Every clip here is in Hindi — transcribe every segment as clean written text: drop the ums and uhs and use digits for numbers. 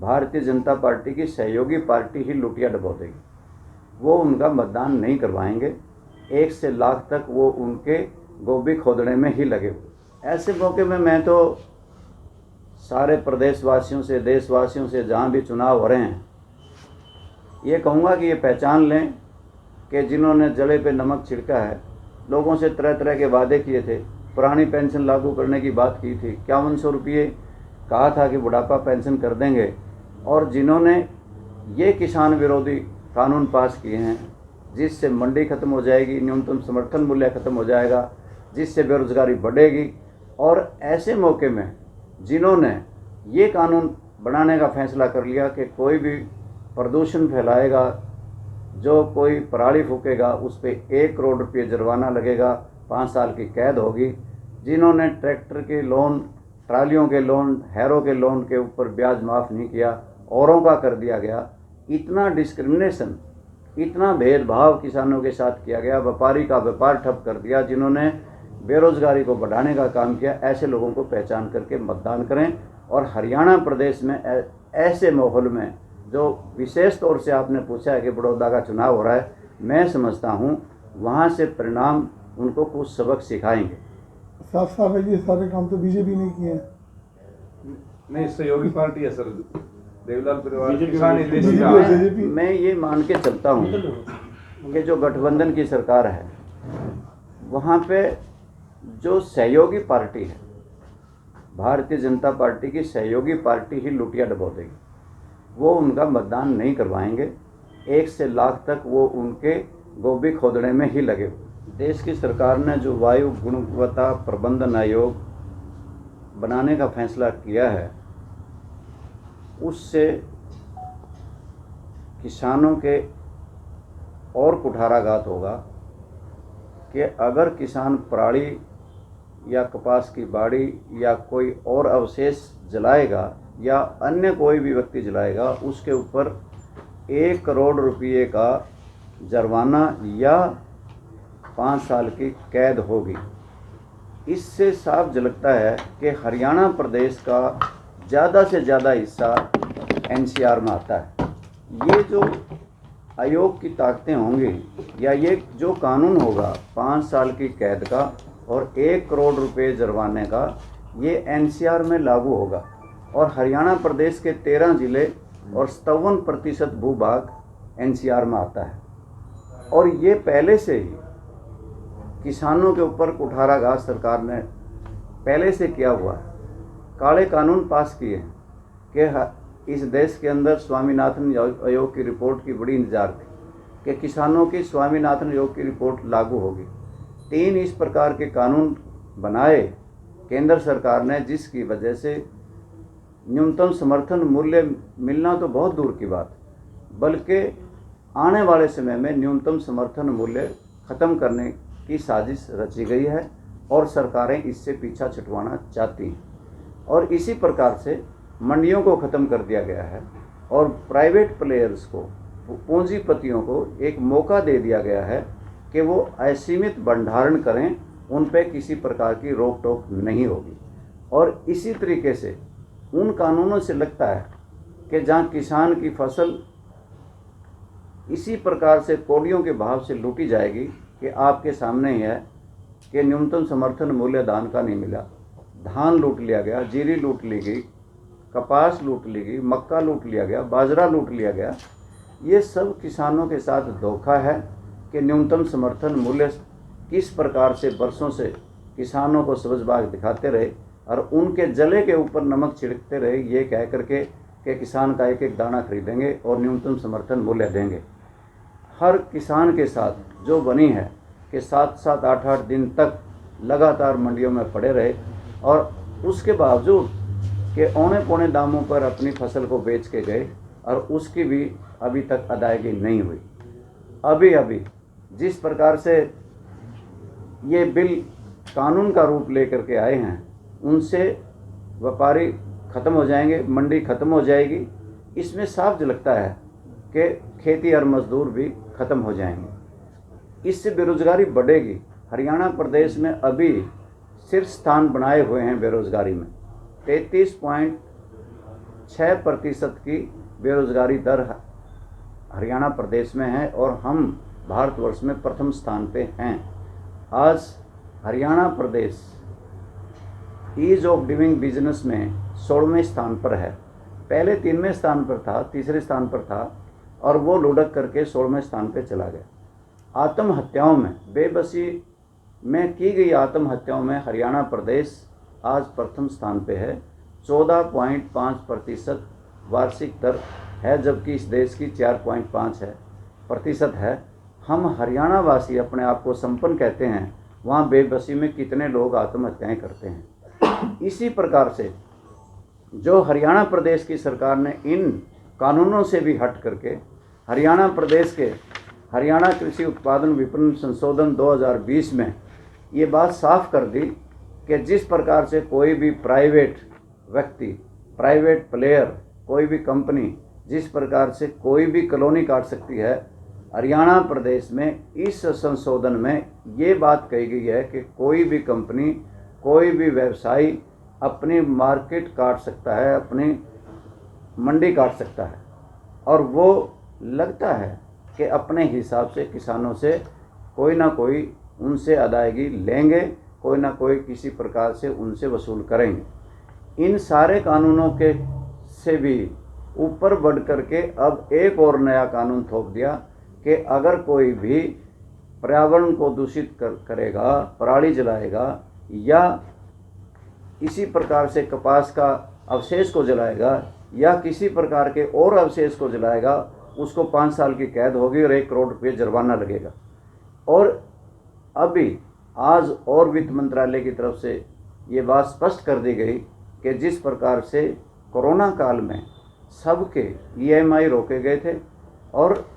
भारतीय जनता पार्टी की सहयोगी पार्टी ही लुटिया डबो देगी। वो उनका मतदान नहीं करवाएंगे। 1 से लाख तक वो उनके गोभी खोदने में ही लगे हुए। ऐसे मौके में मैं तो सारे प्रदेशवासियों से, देशवासियों से, जहाँ भी चुनाव हो रहे हैं, ये कहूँगा कि ये पहचान लें कि जिन्होंने जले पे नमक छिड़का है, लोगों से तरह तरह के वादे किए थे, पुरानी पेंशन लागू करने की बात की थी, 5100 रुपये कहा था कि बुढ़ापा पेंशन कर देंगे, और जिन्होंने ये किसान विरोधी कानून पास किए हैं जिससे मंडी खत्म हो जाएगी, न्यूनतम समर्थन मूल्य खत्म हो जाएगा, जिससे बेरोजगारी बढ़ेगी, और ऐसे मौके में जिन्होंने ये कानून बनाने का फैसला कर लिया कि कोई भी प्रदूषण फैलाएगा, जो कोई पराली फूकेगा, उस पर 1 करोड़ रुपये जुर्माना लगेगा, 5 साल की कैद होगी, जिन्होंने ट्रैक्टर के लोन, ट्रालियों के लोन, हैरों के लोन के ऊपर ब्याज माफ़ नहीं किया, औरों का कर दिया गया। इतना डिस्क्रिमिनेशन, इतना भेदभाव किसानों के साथ किया गया, व्यापारी का व्यापार ठप कर दिया, जिन्होंने बेरोजगारी को बढ़ाने का काम किया। ऐसे लोगों को पहचान करके मतदान करें। और हरियाणा प्रदेश में ऐसे माहौल में, जो विशेष तौर से आपने पूछा है कि बड़ौदा का चुनाव हो रहा है, मैं समझता हूँ वहाँ से परिणाम उनको कुछ सबक सिखाएंगे। साफ साफ है, ये सारे काम तो बीजेपी ने किए हैं। नहीं, सहयोगी पार्टी है सर, देवीलाल परिवार मैं ये मान के चलता हूँ कि जो गठबंधन की सरकार है, वहाँ पे जो सहयोगी पार्टी है, भारतीय जनता पार्टी की सहयोगी पार्टी ही लुटिया डबो देगी। वो उनका मतदान नहीं करवाएंगे। 1 से लाख तक वो उनके गोभी खोदने में ही लगे हुए। देश की सरकार ने जो वायु गुणवत्ता प्रबंधन आयोग बनाने का फैसला किया है, उससे किसानों के और कुठाराघात होगा कि अगर किसान पराली या कपास की बाड़ी या कोई और अवशेष जलाएगा या अन्य कोई भी व्यक्ति जलाएगा, उसके ऊपर 1 करोड़ रुपये का जुर्माना या 5 साल की कैद होगी। इससे साफ झलकता है कि हरियाणा प्रदेश का ज़्यादा से ज़्यादा हिस्सा एनसीआर में आता है। ये जो आयोग की ताकतें होंगी या ये जो कानून होगा 5 साल की कैद का और 1 करोड़ रुपये जुर्माने का, ये एनसीआर में लागू होगा। और हरियाणा प्रदेश के 13 ज़िले और 57% भूभाग एनसीआर में आता है। और ये पहले से ही किसानों के ऊपर कुठाराघात सरकार ने पहले से किया हुआ है। काले कानून पास किए हैं कि इस देश के अंदर स्वामीनाथन आयोग की रिपोर्ट की बड़ी इंतजार थी कि किसानों की स्वामीनाथन आयोग की रिपोर्ट लागू होगी। 3 इस प्रकार के कानून बनाए केंद्र सरकार ने, जिसकी वजह से न्यूनतम समर्थन मूल्य मिलना तो बहुत दूर की बात, बल्कि आने वाले समय में न्यूनतम समर्थन मूल्य ख़त्म करने की साजिश रची गई है और सरकारें इससे पीछा छुटवाना चाहती हैं। और इसी प्रकार से मंडियों को ख़त्म कर दिया गया है और प्राइवेट प्लेयर्स को, पूंजीपतियों को एक मौका दे दिया गया है कि वो असीमित भंडारण करें, उन पे किसी प्रकार की रोक टोक नहीं होगी। और इसी तरीके से उन कानूनों से लगता है कि जहाँ किसान की फसल इसी प्रकार से कौड़ियों के भाव से लूटी जाएगी कि आपके सामने ही है कि न्यूनतम समर्थन मूल्य धान का नहीं मिला, धान लूट लिया गया, जीरी लूट ली गई, कपास लूट ली गई, मक्का लूट लिया गया, बाजरा लूट लिया गया। ये सब किसानों के साथ धोखा है कि न्यूनतम समर्थन मूल्य किस प्रकार से बरसों से किसानों को सबजबाग दिखाते रहे और उनके जले के ऊपर नमक छिड़कते रहे, ये कह करके कि किसान का एक एक दाना खरीदेंगे और न्यूनतम समर्थन मूल्य देंगे। हर किसान के साथ जो बनी है कि 7-7, 8-8 दिन तक लगातार मंडियों में पड़े रहे और उसके बावजूद कि औने पौने दामों पर अपनी फसल को बेच के गए और उसकी भी अभी तक अदायगी नहीं हुई। अभी जिस प्रकार से ये बिल कानून का रूप लेकर के आए हैं, उनसे व्यापारी ख़त्म हो जाएंगे, मंडी ख़त्म हो जाएगी। इसमें साफ झलकता है कि खेती और मजदूर भी ख़त्म हो जाएंगे। इससे बेरोज़गारी बढ़ेगी। हरियाणा प्रदेश में अभी शीर्ष स्थान बनाए हुए हैं बेरोज़गारी में, 6% की बेरोजगारी दर हरियाणा प्रदेश में है और हम भारतवर्ष में प्रथम स्थान पे हैं। आज हरियाणा प्रदेश ईज ऑफ डूइंग बिजनेस में 16वें स्थान पर है। पहले 3वें स्थान पर था, तीसरे स्थान पर था और वो लुढ़क करके 16वें स्थान पे चला गया। आत्महत्याओं में, बेबसी में की गई आत्महत्याओं में हरियाणा प्रदेश आज प्रथम स्थान पे है। 14.5% वार्षिक दर है, जबकि इस देश की 4.5% है। हम हरियाणा वासी अपने आप को संपन्न कहते हैं, वहाँ बेबसी में कितने लोग आत्महत्याएं करते हैं। इसी प्रकार से जो हरियाणा प्रदेश की सरकार ने इन कानूनों से भी हट करके हरियाणा प्रदेश के हरियाणा कृषि उत्पादन विपणन संशोधन 2020 में ये बात साफ कर दी कि जिस प्रकार से कोई भी प्राइवेट व्यक्ति, प्राइवेट प्लेयर, कोई भी कंपनी जिस प्रकार से कोई भी कॉलोनी काट सकती है, हरियाणा प्रदेश में इस संशोधन में ये बात कही गई है कि कोई भी कंपनी, कोई भी व्यवसायी अपनी मार्केट काट सकता है, अपनी मंडी काट सकता है और वो लगता है कि अपने हिसाब से किसानों से कोई ना कोई उनसे अदायगी लेंगे, कोई ना कोई किसी प्रकार से उनसे वसूल करेंगे। इन सारे कानूनों के से भी ऊपर बढ़ करके अब एक और नया कानून थोप दिया कि अगर कोई भी पर्यावरण को दूषित करेगा, पराली जलाएगा या इसी प्रकार से कपास का अवशेष को जलाएगा या किसी प्रकार के और अवशेष को जलाएगा, उसको 5 साल की कैद होगी और 1 करोड़ रुपये जुर्माना लगेगा। और अभी आज और वित्त मंत्रालय की तरफ से ये बात स्पष्ट कर दी गई कि जिस प्रकार से कोरोना काल में सबके EMI रोके गए थे और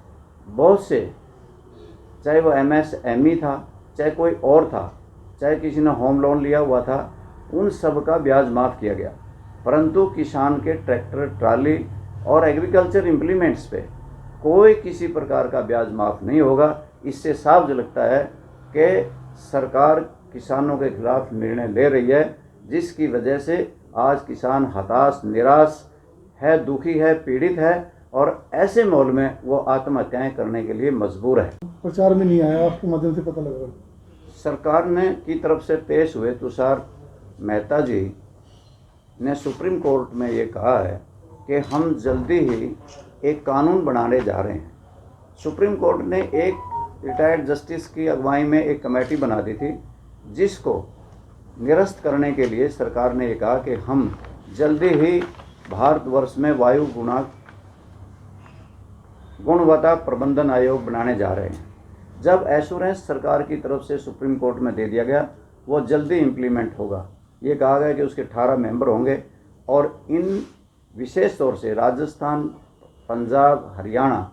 बहुत से, चाहे वो MSME था, चाहे कोई और था, चाहे किसी ने होम लोन लिया हुआ था, उन सब का ब्याज माफ़ किया गया। परंतु किसान के ट्रैक्टर, ट्राली और एग्रीकल्चर इम्प्लीमेंट्स पे कोई किसी प्रकार का ब्याज माफ़ नहीं होगा। इससे साफ झलकता है कि सरकार किसानों के खिलाफ निर्णय ले रही है, जिसकी वजह से आज किसान हताश, निराश है, दुखी है, पीड़ित है और ऐसे माहौल में वो आत्महत्याएं करने के लिए मजबूर है। प्रचार में नहीं आया, आपके माध्यम से पता लगा। सरकार ने की तरफ से पेश हुए तुषार मेहता जी ने सुप्रीम कोर्ट में ये कहा है कि हम जल्दी ही एक कानून बनाने जा रहे हैं। सुप्रीम कोर्ट ने एक रिटायर्ड जस्टिस की अगुवाई में एक कमेटी बना दी थी, जिसको निरस्त करने के लिए सरकार ने ये कहा कि हम जल्दी ही भारतवर्ष में वायु गुणवत्ता प्रबंधन आयोग बनाने जा रहे हैं। जब एश्योरेंस सरकार की तरफ से सुप्रीम कोर्ट में दे दिया गया, वो जल्दी इम्प्लीमेंट होगा। ये कहा गया कि उसके 18 मेंबर होंगे और इन विशेष तौर से राजस्थान, पंजाब, हरियाणा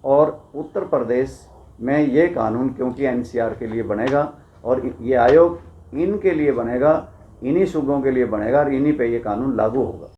और उत्तर प्रदेश में ये कानून, क्योंकि NCR के लिए बनेगा और ये आयोग इनके लिए बनेगा, इन्हीं सूबों के लिए बनेगा और इन्हीं पे ये कानून लागू होगा।